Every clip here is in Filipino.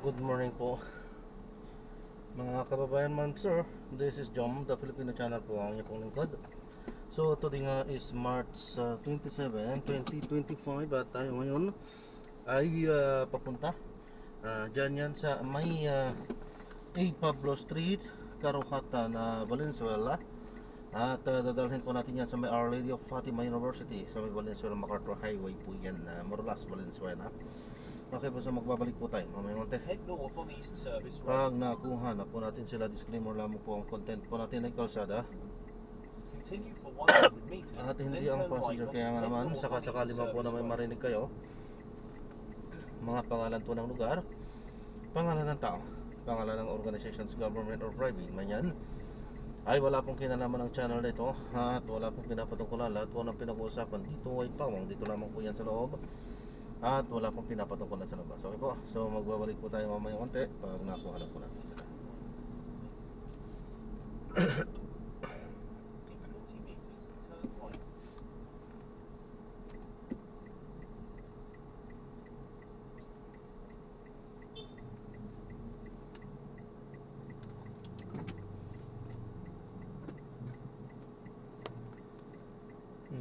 Good morning po mga kababayan, ma'am sir. This is Jom, the Filipino channel po ang inyong lingkod. So today nga is March 27, 2025 at tayo ngayon ay papunta dyan yan sa may A. Pablo Street, Karuhatan, Valenzuela. At dadalhin po natin yan sa may Our Lady of Fatima University sa may Valenzuela MacArthur Highway po yan, Morolas, Valenzuela. Okay po, so magbabalik po tayo mamaya konti. Head north on East Service Road. Pag nakuha na po natin sila, disclaimer lamang po ang content po natin ay kalsada Continue for 100 meters. at hindi ang passenger. Kaya nga naman, sakasakali man po na may marinig kayo mga pangalan po ng lugar, pangalan ng tao, pangalan ng organizations, government or private man yan, ay wala pong kinalaman ng channel nito at wala pong pinapatungkulan. Lahat po ng pinag-uusapan dito ay pawang dito lamang po yan sa loob at wala pong pinapatungkulan sa labas. Okay po, so magbabalik po tayo mamaya konti pag nakuha na po natin sila.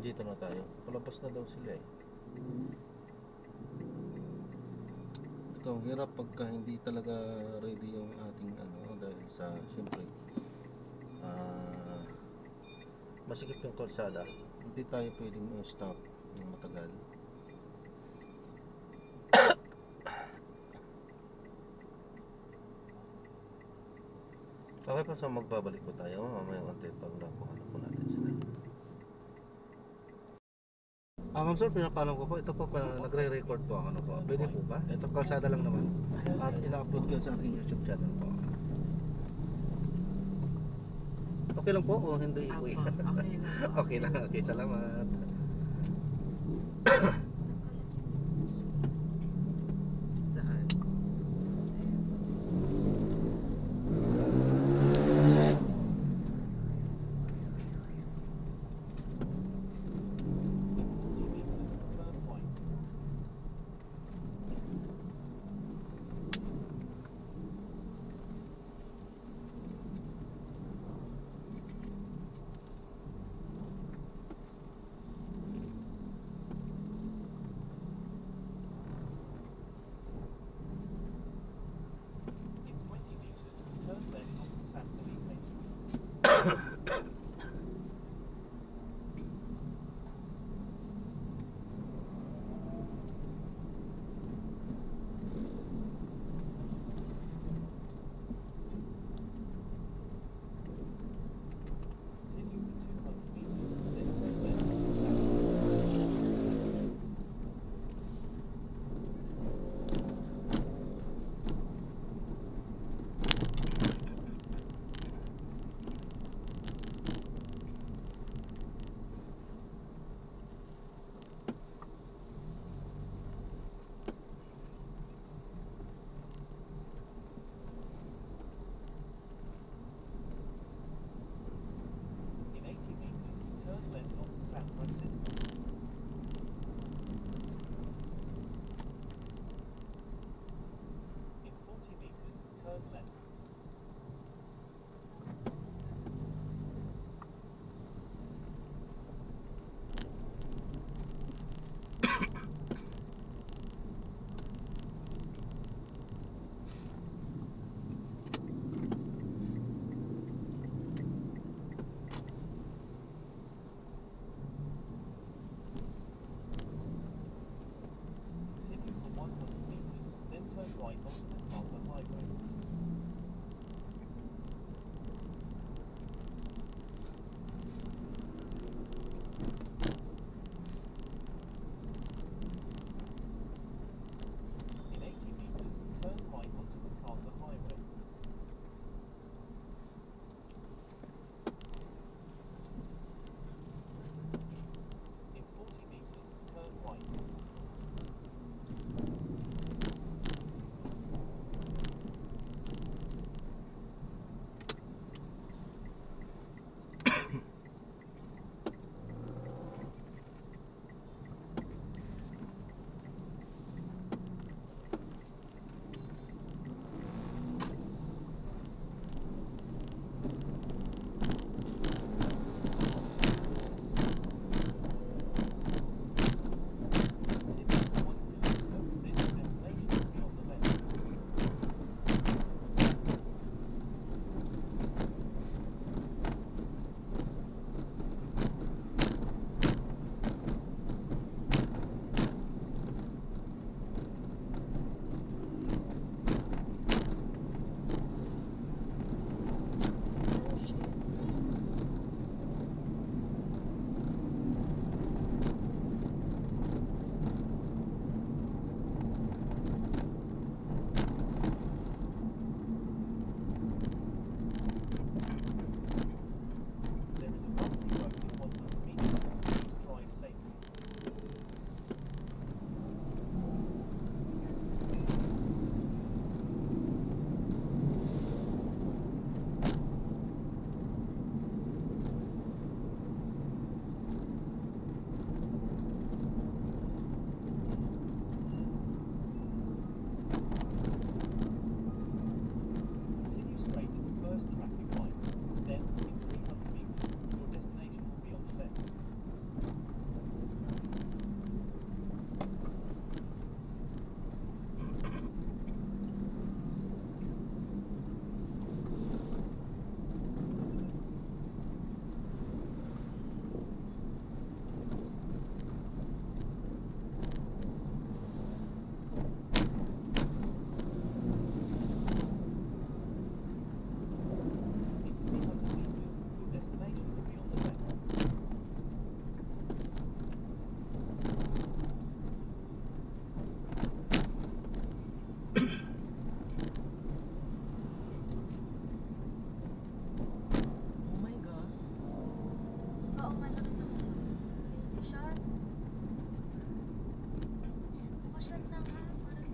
Dito na tayo. Palabas na daw sila eh. Ito, hirap pagka hindi talaga ready yung ating dahil sa siyempre masikip yung kalsada. Hindi tayo pwedeng stop ng matagal. Okay pa, so magbabalik po tayo mamaya konti pag nakuha na po natin sila. Ma'am sir, pinapaalam ko po, ito po nagre-record po ako po. Pwede po ba? Ito kalsada lang naman at ina-upload ko sa aking YouTube channel po. Okay lang po o hindi? Okay lang. Okay lang, okay, salamat. Saan?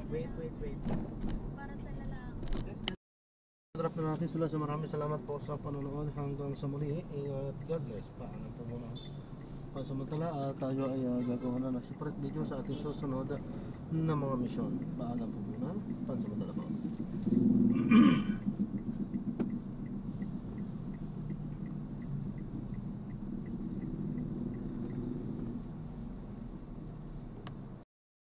Wait. Para sa lalaki. Drop na natin sila. So maraming salamat po sa panonood. Hanggang sa muli. Ingat. God bless. Paalam po muna. Pansamantala, tayo ay gagawa na ng separate video sa ating susunod na mga misyon. Paalam po muna. Pansamantala po.